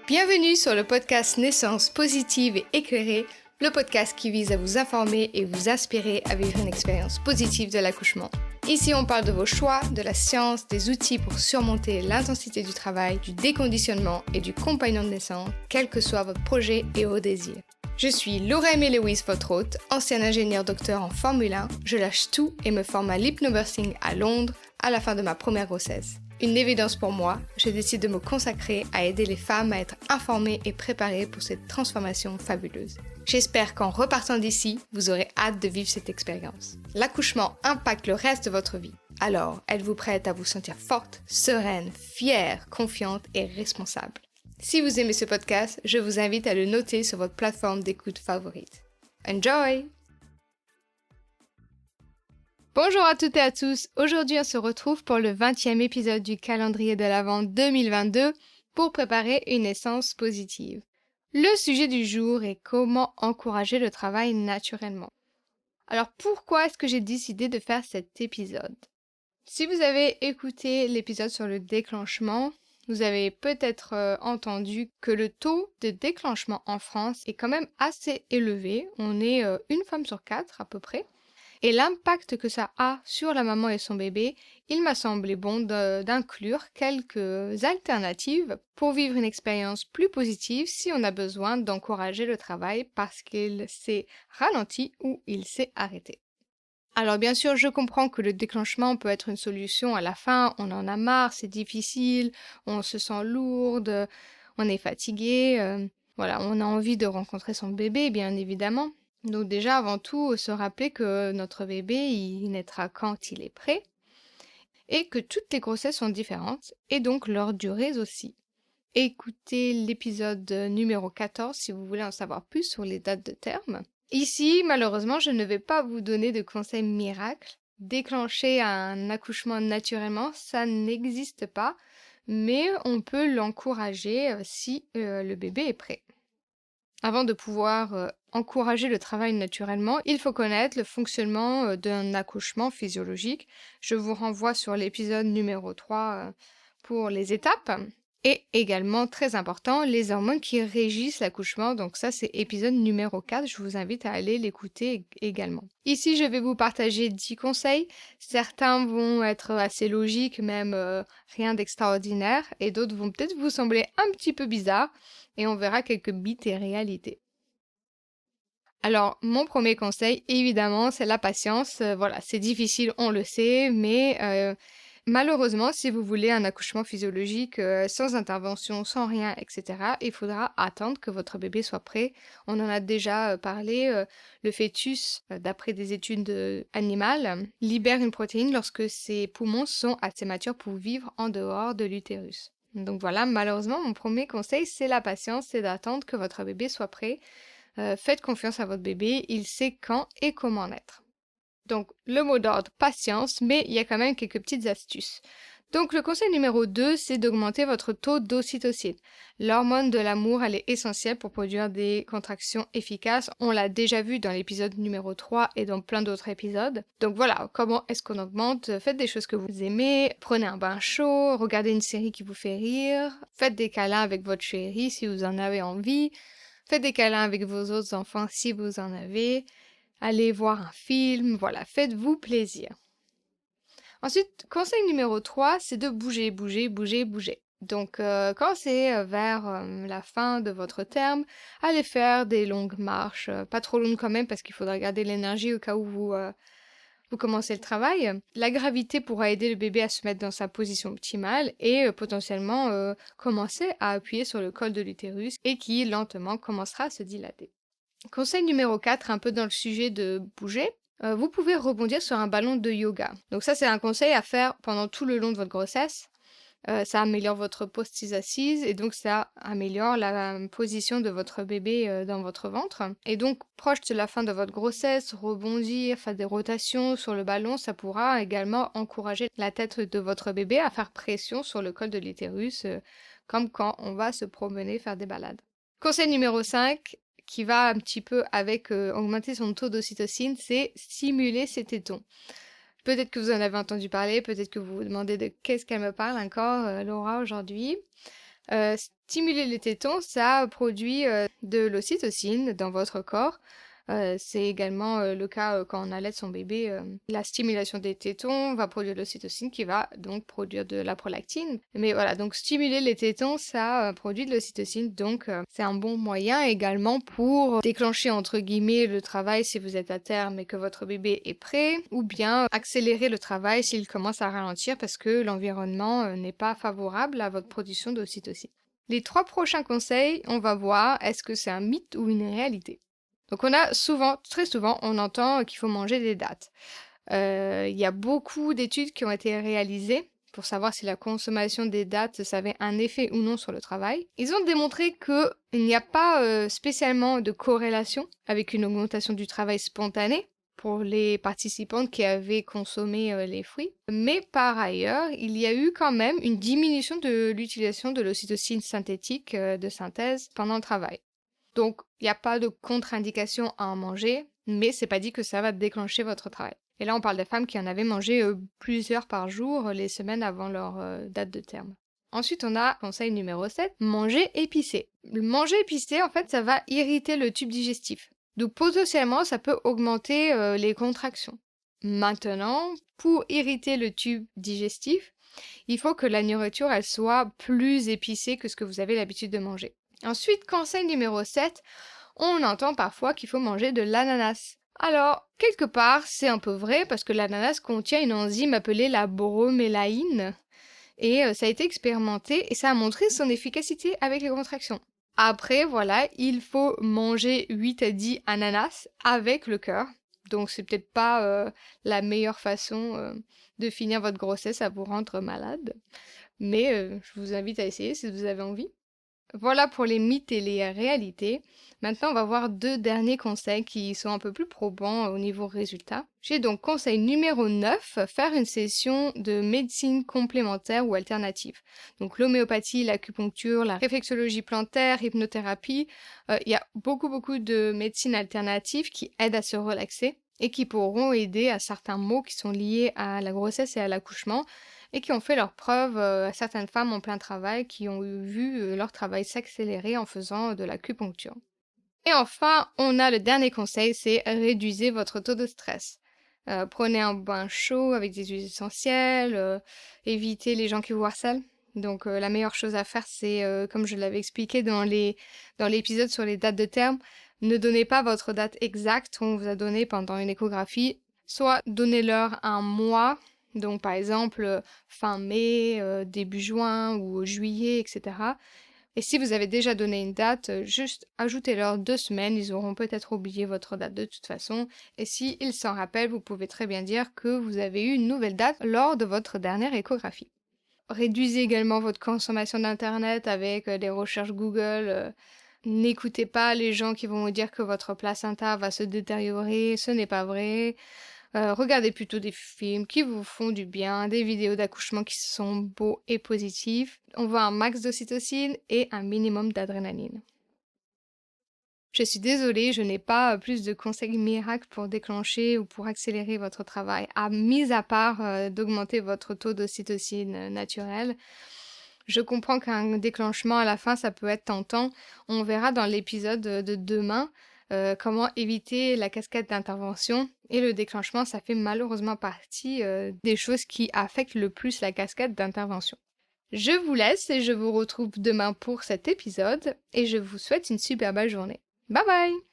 Bienvenue sur le podcast Naissance positive et éclairée, le podcast qui vise à vous informer et vous inspirer à vivre une expérience positive de l'accouchement. Ici, on parle de vos choix, de la science, des outils pour surmonter l'intensité du travail, du déconditionnement et du compagnon de naissance, quel que soit votre projet et vos désirs. Je suis Laura Aimée Lewis, votre hôte, ancienne ingénieure docteur en Formule 1. Je lâche tout et me forme à l'hypnobirthing à Londres à la fin de ma première grossesse. Une évidence pour moi, je décide de me consacrer à aider les femmes à être informées et préparées pour cette transformation fabuleuse. J'espère qu'en repartant d'ici, vous aurez hâte de vivre cette expérience. L'accouchement impacte le reste de votre vie. Alors, êtes-vous prête à vous sentir forte, sereine, fière, confiante et responsable? Si vous aimez ce podcast, je vous invite à le noter sur votre plateforme d'écoute favorite. Enjoy! Bonjour à toutes et à tous, aujourd'hui on se retrouve pour le 20e épisode du calendrier de l'Avent 2022 pour préparer une naissance positive. Le sujet du jour est comment encourager le travail naturellement. Alors pourquoi est-ce que j'ai décidé de faire cet épisode? Si vous avez écouté l'épisode sur le déclenchement, vous avez peut-être entendu que le taux de déclenchement en France est quand même assez élevé. On est une femme sur 4 à peu près. Et l'impact que ça a sur la maman et son bébé, il m'a semblé bon d'inclure quelques alternatives pour vivre une expérience plus positive si on a besoin d'encourager le travail parce qu'il s'est ralenti ou il s'est arrêté. Alors bien sûr, je comprends que le déclenchement peut être une solution à la fin, on en a marre, c'est difficile, on se sent lourde, on est fatigué, voilà, on a envie de rencontrer son bébé bien évidemment. Donc déjà, avant tout, se rappeler que notre bébé, il naîtra quand il est prêt et que toutes les grossesses sont différentes et donc leurs durées aussi. Écoutez l'épisode numéro 14 si vous voulez en savoir plus sur les dates de terme. Ici, malheureusement, je ne vais pas vous donner de conseils miracles. Déclencher un accouchement naturellement, ça n'existe pas, mais on peut l'encourager si le bébé est prêt. Avant de pouvoir encourager le travail naturellement, il faut connaître le fonctionnement d'un accouchement physiologique. Je vous renvoie sur l'épisode numéro 3 pour les étapes. Et également, très important, les hormones qui régissent l'accouchement. Donc ça, c'est épisode numéro 4. Je vous invite à aller l'écouter également. Ici, je vais vous partager 10 conseils. Certains vont être assez logiques, même rien d'extraordinaire. Et d'autres vont peut-être vous sembler un petit peu bizarres. Et on verra quelques mythes et réalités. Alors, mon premier conseil, évidemment, c'est la patience. Voilà, c'est difficile, on le sait, mais malheureusement, si vous voulez un accouchement physiologique sans intervention, sans rien, etc., il faudra attendre que votre bébé soit prêt. On en a déjà parlé. Le fœtus, d'après des études animales, libère une protéine lorsque ses poumons sont assez matures pour vivre en dehors de l'utérus. Donc voilà, malheureusement, mon premier conseil, c'est la patience, c'est d'attendre que votre bébé soit prêt. Faites confiance à votre bébé, il sait quand et comment naître. Donc, le mot d'ordre, patience, mais il y a quand même quelques petites astuces. Donc, le conseil numéro 2, c'est d'augmenter votre taux d'ocytocine. L'hormone de l'amour, elle est essentielle pour produire des contractions efficaces. On l'a déjà vu dans l'épisode numéro 3 et dans plein d'autres épisodes. Donc voilà, comment est-ce qu'on augmente? Faites des choses que vous aimez, prenez un bain chaud, regardez une série qui vous fait rire, faites des câlins avec votre chéri si vous en avez envie, faites des câlins avec vos autres enfants si vous en avez. Allez voir un film, voilà, faites-vous plaisir. Ensuite, conseil numéro 3, c'est de bouger, bouger, bouger, bouger. Donc, quand c'est vers la fin de votre terme, allez faire des longues marches, pas trop longues quand même parce qu'il faudra garder l'énergie au cas où vous commencez le travail. La gravité pourra aider le bébé à se mettre dans sa position optimale et potentiellement commencer à appuyer sur le col de l'utérus et qui lentement commencera à se dilater. Conseil numéro 4, un peu dans le sujet de bouger, vous pouvez rebondir sur un ballon de yoga. Donc ça, c'est un conseil à faire pendant tout le long de votre grossesse. Ça améliore votre posture assise et donc ça améliore la position de votre bébé dans votre ventre. Et donc, proche de la fin de votre grossesse, rebondir, faire des rotations sur le ballon, ça pourra également encourager la tête de votre bébé à faire pression sur le col de l'utérus, comme quand on va se promener, faire des balades. Conseil numéro 5, qui va un petit peu avec augmenter son taux d'ocytocine, c'est stimuler ses tétons. Peut-être que vous en avez entendu parler, peut-être que vous vous demandez de qu'est-ce qu'elle me parle encore, Laura, aujourd'hui. Stimuler les tétons, ça produit de l'ocytocine dans votre corps. C'est également le cas quand on allait son bébé. La stimulation des tétons va produire de l'ocytocine qui va donc produire de la prolactine. Mais voilà, donc stimuler les tétons, ça produit de l'ocytocine, donc c'est un bon moyen également pour déclencher entre guillemets le travail si vous êtes à terme et que votre bébé est prêt, ou bien accélérer le travail s'il commence à ralentir parce que l'environnement n'est pas favorable à votre production d'ocytocine. Les 3 prochains conseils, on va voir est-ce que c'est un mythe ou une réalité. Donc on a souvent, très souvent, on entend qu'il faut manger des dattes. Il y a beaucoup d'études qui ont été réalisées pour savoir si la consommation des dattes, ça avait un effet ou non sur le travail. Ils ont démontré qu'il n'y a pas spécialement de corrélation avec une augmentation du travail spontané pour les participantes qui avaient consommé les fruits. Mais par ailleurs, il y a eu quand même une diminution de l'utilisation de l'ocytocine synthétique de synthèse pendant le travail. Donc, il n'y a pas de contre-indication à en manger, mais c'est pas dit que ça va déclencher votre travail. Et là, on parle des femmes qui en avaient mangé plusieurs par jour les semaines avant leur date de terme. Ensuite, on a conseil numéro 7, manger épicé. Le manger épicé, en fait, ça va irriter le tube digestif. Donc, potentiellement, ça peut augmenter les contractions. Maintenant, pour irriter le tube digestif, il faut que la nourriture, elle soit plus épicée que ce que vous avez l'habitude de manger. Ensuite, conseil numéro 7, on entend parfois qu'il faut manger de l'ananas. Alors, quelque part, c'est un peu vrai parce que l'ananas contient une enzyme appelée la bromélaïne et ça a été expérimenté et ça a montré son efficacité avec les contractions. Après, voilà, il faut manger 8 à 10 ananas avec le cœur. Donc, c'est peut-être pas la meilleure façon de finir votre grossesse à vous rendre malade. Mais je vous invite à essayer si vous avez envie. Voilà pour les mythes et les réalités. Maintenant, on va voir 2 derniers conseils qui sont un peu plus probants au niveau résultat. J'ai donc conseil numéro 9, faire une session de médecine complémentaire ou alternative. Donc l'homéopathie, l'acupuncture, la réflexologie plantaire, hypnothérapie, il y a beaucoup de médecines alternatives qui aident à se relaxer et qui pourront aider à certains maux qui sont liés à la grossesse et à l'accouchement et qui ont fait leurs preuves à certaines femmes en plein travail qui ont vu leur travail s'accélérer en faisant de l'acupuncture. Et enfin, on a le dernier conseil, c'est réduisez votre taux de stress. Prenez un bain chaud avec des huiles essentielles, évitez les gens qui vous harcèlent. Donc la meilleure chose à faire, c'est, comme je l'avais expliqué dans l'épisode sur les dates de terme, ne donnez pas votre date exacte qu'on vous a donnée pendant une échographie, soit donnez-leur un mois, donc par exemple fin mai, début juin ou juillet, etc. Et si vous avez déjà donné une date, juste ajoutez-leur 2 semaines, ils auront peut-être oublié votre date de toute façon. Et s'ils s'en rappellent, vous pouvez très bien dire que vous avez eu une nouvelle date lors de votre dernière échographie. Réduisez également votre consommation d'internet avec des recherches Google. N'écoutez pas les gens qui vont vous dire que votre placenta va se détériorer, ce n'est pas vrai. Regardez plutôt des films qui vous font du bien, des vidéos d'accouchement qui sont beaux et positifs. On voit un max d'ocytocine et un minimum d'adrénaline. Je suis désolée, je n'ai pas plus de conseils miracles pour déclencher ou pour accélérer votre travail, mis à part d'augmenter votre taux d'ocytocine naturel. Je comprends qu'un déclenchement à la fin, ça peut être tentant. On verra dans l'épisode de demain comment éviter la cascade d'intervention. Et le déclenchement, ça fait malheureusement partie des choses qui affectent le plus la cascade d'intervention. Je vous laisse et je vous retrouve demain pour cet épisode et je vous souhaite une super belle journée. Bye bye!